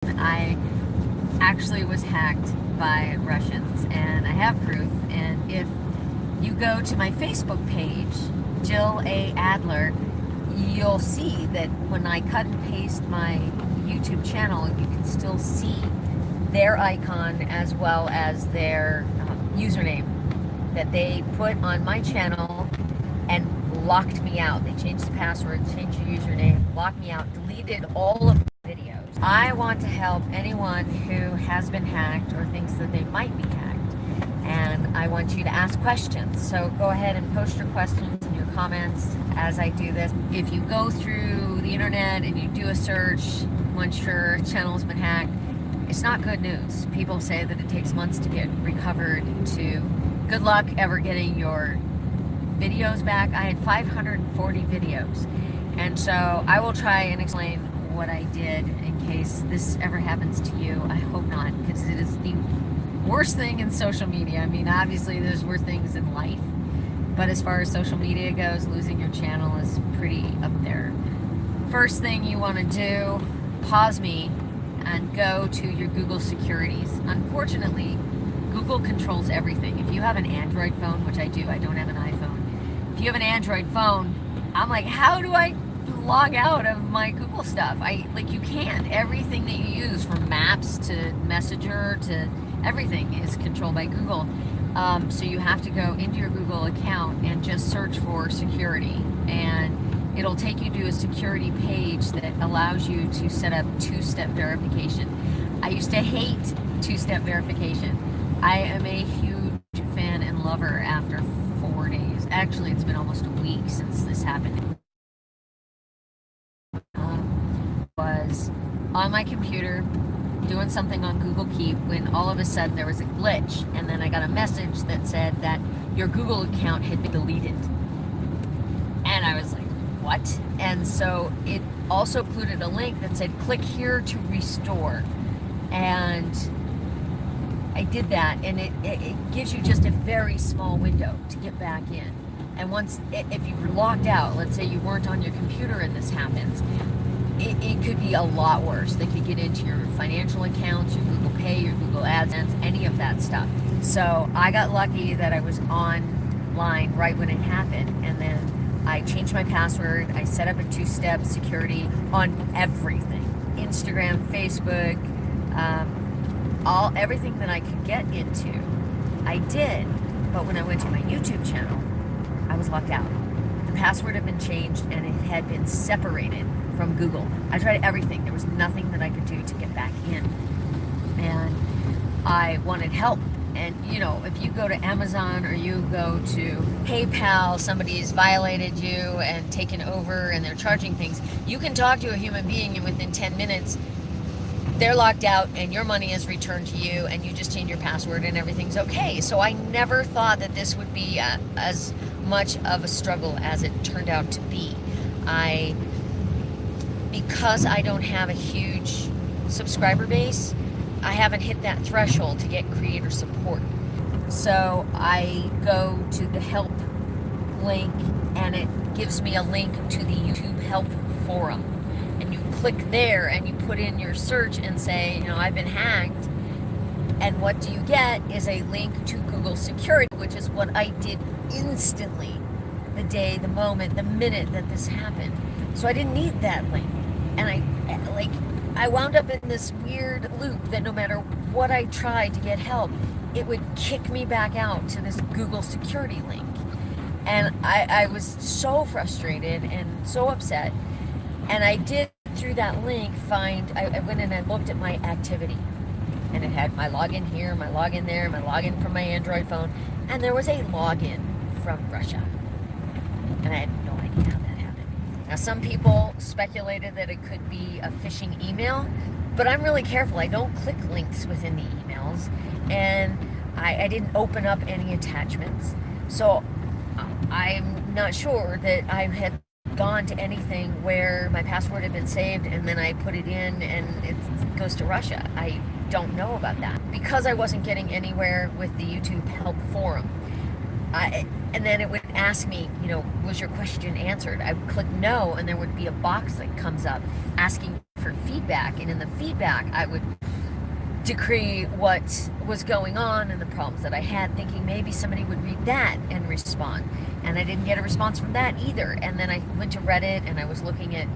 I actually was hacked by Russians, and I have proof. And if you go to my Facebook page, Jill A. Adler, you'll see that when I cut and paste my YouTube channel, you can still see their icon as well as their username that they put on my channel and locked me out. They changed the password, changed the username, locked me out, deleted all of the videos. I want to help anyone who has been hacked or thinks that they might be hacked. And I want you to ask questions. So go ahead and post your questions and your comments as I do this. If you go through the internet and you do a search once your channel's been hacked, it's not good news. People say that it takes months to get recovered. To good luck ever getting your videos back. I had 540 videos, and so I will try and explain what I did in case this ever happens to you. I hope not, because it is the worst thing in social media. I mean, obviously there's worse things in life, but as far as social media goes, losing your channel is pretty up there. First thing you want to do, pause me and go to your Google securities. Unfortunately, Google controls everything. If you have an Android phone, which I do, I don't have an iPhone. If you have an Android phone, I'm like, how do I log out of my Google stuff? You can't. Everything that you use, from Maps to Messenger to everything, is controlled by Google. So you have to go into your Google account and just search for security, and it'll take you to a security page that allows you to set up two-step verification. I used to hate two-step verification. I am a huge fan and lover after 4 days. Actually, it's been almost a week since this happened. Was on my computer doing something on Google Keep when all of a sudden there was a glitch, and then I got a message that said that your Google account had been deleted. And I was like, what? And so it also included a link that said click here to restore, and I did that, and it gives you just a very small window to get back in. And once, if you were logged out, let's say you weren't on your computer and this happens, it could be a lot worse. They could get into your financial accounts, your Google Pay, your Google AdSense, any of that stuff. So I got lucky that I was online right when it happened, and then I changed my password. I set up a two-step security on everything. Instagram, Facebook, everything that I could get into, I did. But when I went to my YouTube channel, I was locked out. The password had been changed, and it had been separated from Google. I tried everything. There was nothing that I could do to get back in. And I wanted help. And, if you go to Amazon or you go to PayPal, somebody's violated you and taken over and they're charging things, you can talk to a human being, and within 10 minutes, they're locked out and your money is returned to you, and you just change your password and everything's okay. So I never thought that this would be as much of a struggle as it turned out to be. Because I don't have a huge subscriber base, I haven't hit that threshold to get creator support. So I go to the help link, and it gives me a link to the YouTube help forum. And you click there and you put in your search and say, I've been hacked. And what do you get is a link to Google Security, which is what I did instantly, the day, the moment, the minute that this happened. So I didn't need that link. And I wound up in this weird loop that no matter what I tried to get help, it would kick me back out to this Google Security link. And I was so frustrated and so upset. And I did, through that link, I went and I looked at my activity. And it had my login here, my login there, my login from my Android phone. And there was a login from Russia. And I had no idea how that happened. Now, some people speculated that it could be a phishing email, but I'm really careful. I don't click links within the emails, and I didn't open up any attachments. So I'm not sure that I had gone to anything where my password had been saved and then I put it in and it goes to Russia. I don't know about that. Because I wasn't getting anywhere with the YouTube help forum, and then it would ask me, was your question answered? I would click no, and there would be a box that comes up asking for feedback. feedback, and in the feedback I would decree what was going on and the problems that I had, thinking maybe somebody would read that and respond. And I didn't get a response from that either. And then I went to Reddit and I was looking at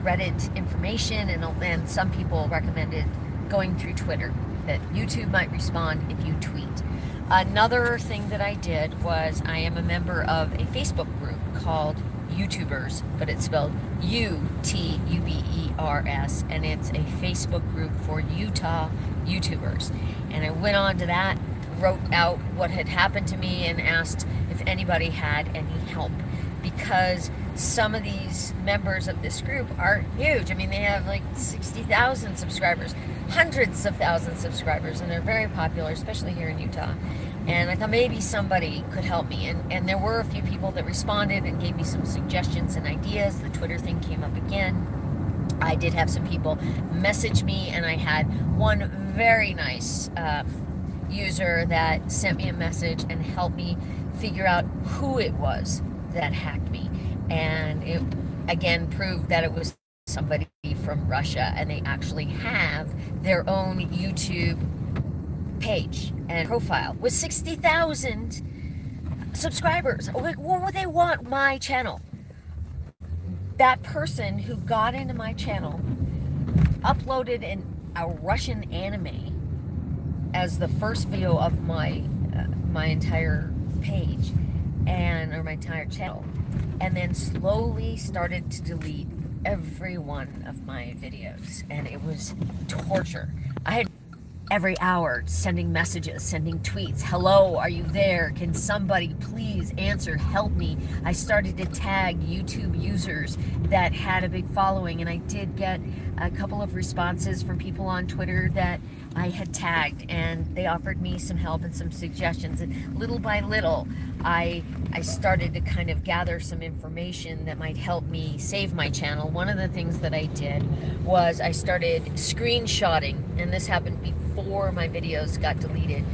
Reddit information, and some people recommended going through Twitter, that YouTube might respond if you tweet. Another thing that I did was, I am a member of a Facebook group called YouTubers, but it's spelled UTUBERS, and it's a Facebook group for Utah YouTubers. And I went on to that, wrote out what had happened to me, and asked if anybody had any help, because some of these members of this group are huge. I mean, they have like 60,000 subscribers, hundreds of thousands of subscribers, and they're very popular, especially here in Utah. And I thought maybe somebody could help me. And there were a few people that responded and gave me some suggestions and ideas. The Twitter thing came up again. I did have some people message me, and I had one very nice user that sent me a message and helped me figure out who it was that hacked me. And it again proved that it was somebody from Russia, and they actually have their own YouTube page and profile with 60,000 subscribers. Like, what would they want my channel? That person who got into my channel uploaded a Russian anime as the first video of my entire page, or my entire channel, and then slowly started to delete every one of my videos, and it was torture. I had every hour sending messages, sending tweets. Hello, are you there? Can somebody please answer? Help me. I started to tag YouTube users that had a big following, and I did get a couple of responses from people on Twitter that I had tagged, and they offered me some help and some suggestions. And little by little, I started to kind of gather some information that might help me save my channel. One of the things that I did was I started screenshotting, and this happened before my videos got deleted.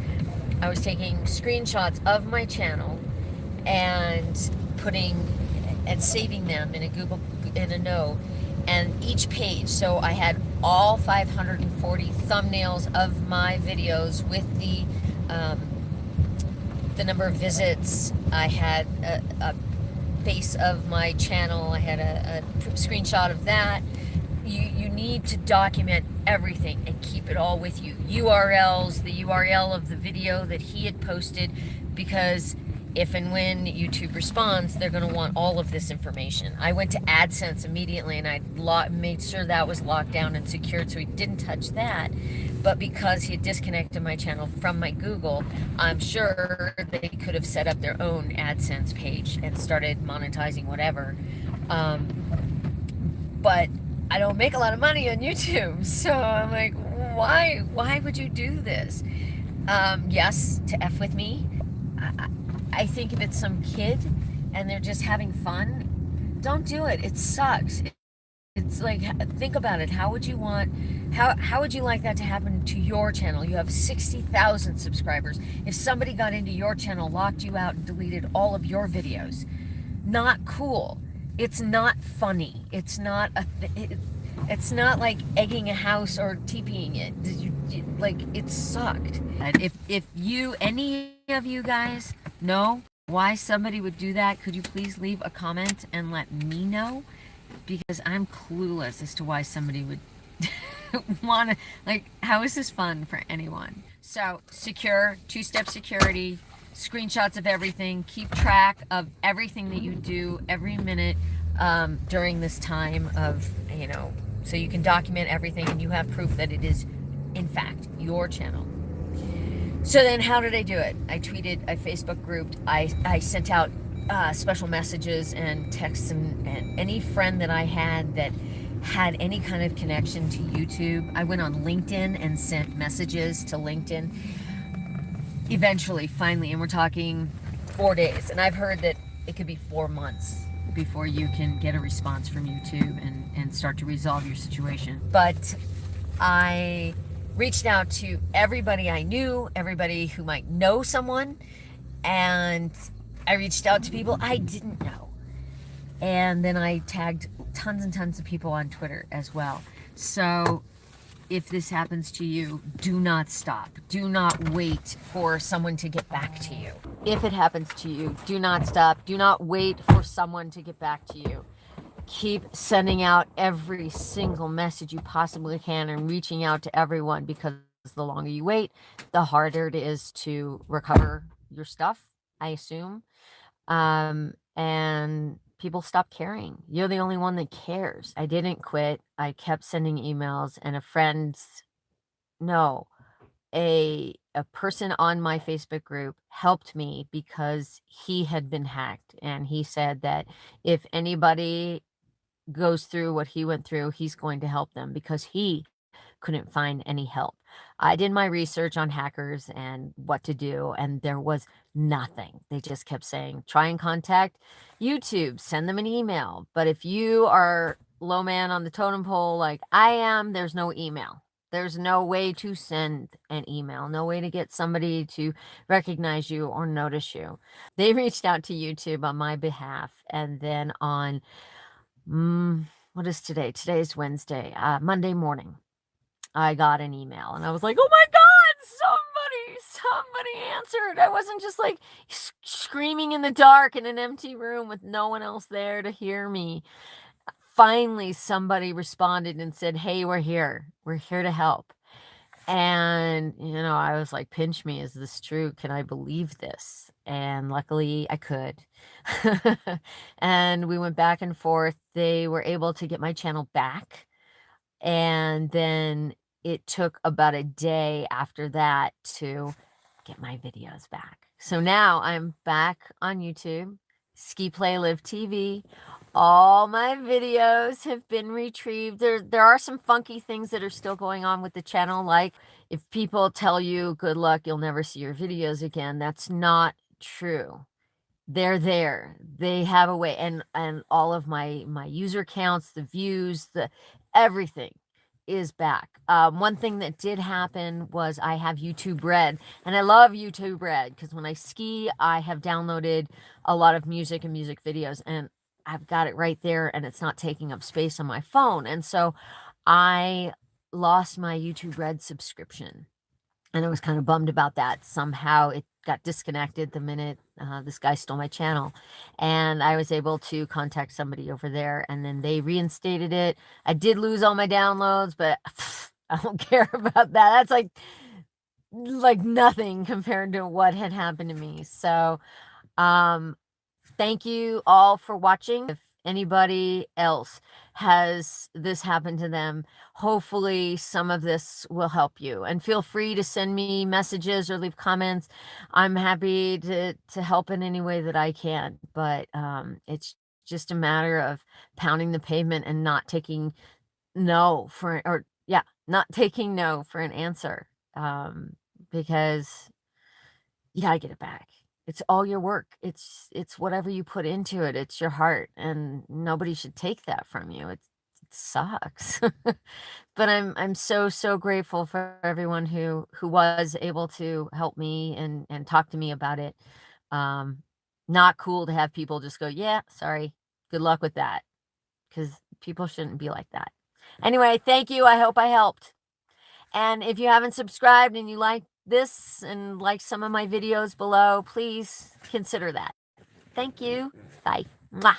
I was taking screenshots of my channel and saving them in a note, and each page. So I had all 540 thumbnails of my videos with the number of visits. I had a face of my channel. I had a screenshot of that. You need to document everything and keep it all with you. URLs, the URL of the video that he had posted, because if and when YouTube responds, they're going to want all of this information. I went to AdSense immediately, and I made sure that was locked down and secured, so he didn't touch that. But because he had disconnected my channel from my Google, I'm sure they could have set up their own AdSense page and started monetizing whatever. But I don't make a lot of money on YouTube, so I'm like, why would you do this? Yes, to F with me. I think if it's some kid and they're just having fun, don't do it. It sucks. It's like, think about it. How would you like that to happen to your channel? You have 60,000 subscribers. If somebody got into your channel, locked you out, and deleted all of your videos, not cool. It's not funny. It's not it's not like egging a house or TPing it. Like, it sucked. If any of you guys know why somebody would do that, could you please leave a comment and let me know? Because I'm clueless as to why somebody would want to, like, how is this fun for anyone? So, secure, two-step security, screenshots of everything, keep track of everything that you do every minute during this time of, so you can document everything and you have proof that it is, in fact, your channel. So then how did I do it? I tweeted, I Facebook grouped, I sent out special messages and texts, and any friend that I had that had any kind of connection to YouTube. I went on LinkedIn and sent messages to LinkedIn. Eventually, finally, and we're talking 4 days, and I've heard that it could be 4 months before you can get a response from YouTube and start to resolve your situation. But I reached out to everybody I knew, everybody who might know someone, and I reached out to people I didn't know. And then I tagged tons and tons of people on Twitter as well. So if this happens to you, do not stop. Do not wait for someone to get back to you. If it happens to you, do not stop. Do not wait for someone to get back to you. Keep sending out every single message you possibly can and reaching out to everyone, because the longer you wait, the harder it is to recover your stuff, I assume. And people stop caring. You're the only one that cares. I didn't quit. I kept sending emails, and a person on my Facebook group helped me because he had been hacked, and he said that if anybody goes through what he went through, he's going to help them because he couldn't find any help. I did my research on hackers and what to do, and there was nothing. They just kept saying, try and contact YouTube, send them an email. But if you are low man on the totem pole like I am, there's no email. There's no way to send an email, no way to get somebody to recognize you or notice you. They reached out to YouTube on my behalf, and then on what is today? Today's Wednesday. Monday morning, I got an email, and I was like, oh my God, somebody answered. I wasn't just like screaming in the dark in an empty room with no one else there to hear me. Finally, somebody responded and said, hey, we're here. We're here to help. And, I was like, pinch me. Is this true? Can I believe this? And luckily I could. And we went back and forth. They were able to get my channel back. And then it took about a day after that to get my videos back. So now I'm back on YouTube, Ski Play Live TV. All my videos have been retrieved. There are some funky things that are still going on with the channel, like if people tell you good luck, you'll never see your videos again. That's not true. They're there. They have a way, and all of my user counts, the views, the everything is back. One thing that did happen was I have YouTube Red, and I love YouTube Red because when I ski, I have downloaded a lot of music and music videos, and I've got it right there, and it's not taking up space on my phone. And so I lost my YouTube Red subscription, and I was kind of bummed about that. Somehow it got disconnected the minute this guy stole my channel, and I was able to contact somebody over there, and then they reinstated it. I did lose all my downloads, but I don't care about that. That's like nothing compared to what had happened to me. So thank you all for watching. If anybody else has this happen to them, hopefully some of this will help you. And feel free to send me messages or leave comments. I'm happy to help in any way that I can. But it's just a matter of pounding the pavement and not taking no for an answer. Because you gotta get it back. It's all your work. It's whatever you put into it. It's your heart, and nobody should take that from you. It sucks. But I'm so grateful for everyone who was able to help me and talk to me about it. Not cool to have people just go, yeah, sorry, good luck with that, because people shouldn't be like that. Anyway, thank you. I hope I helped. And if you haven't subscribed and you like this and like some of my videos below, please consider that. Thank you. Bye. Mwah.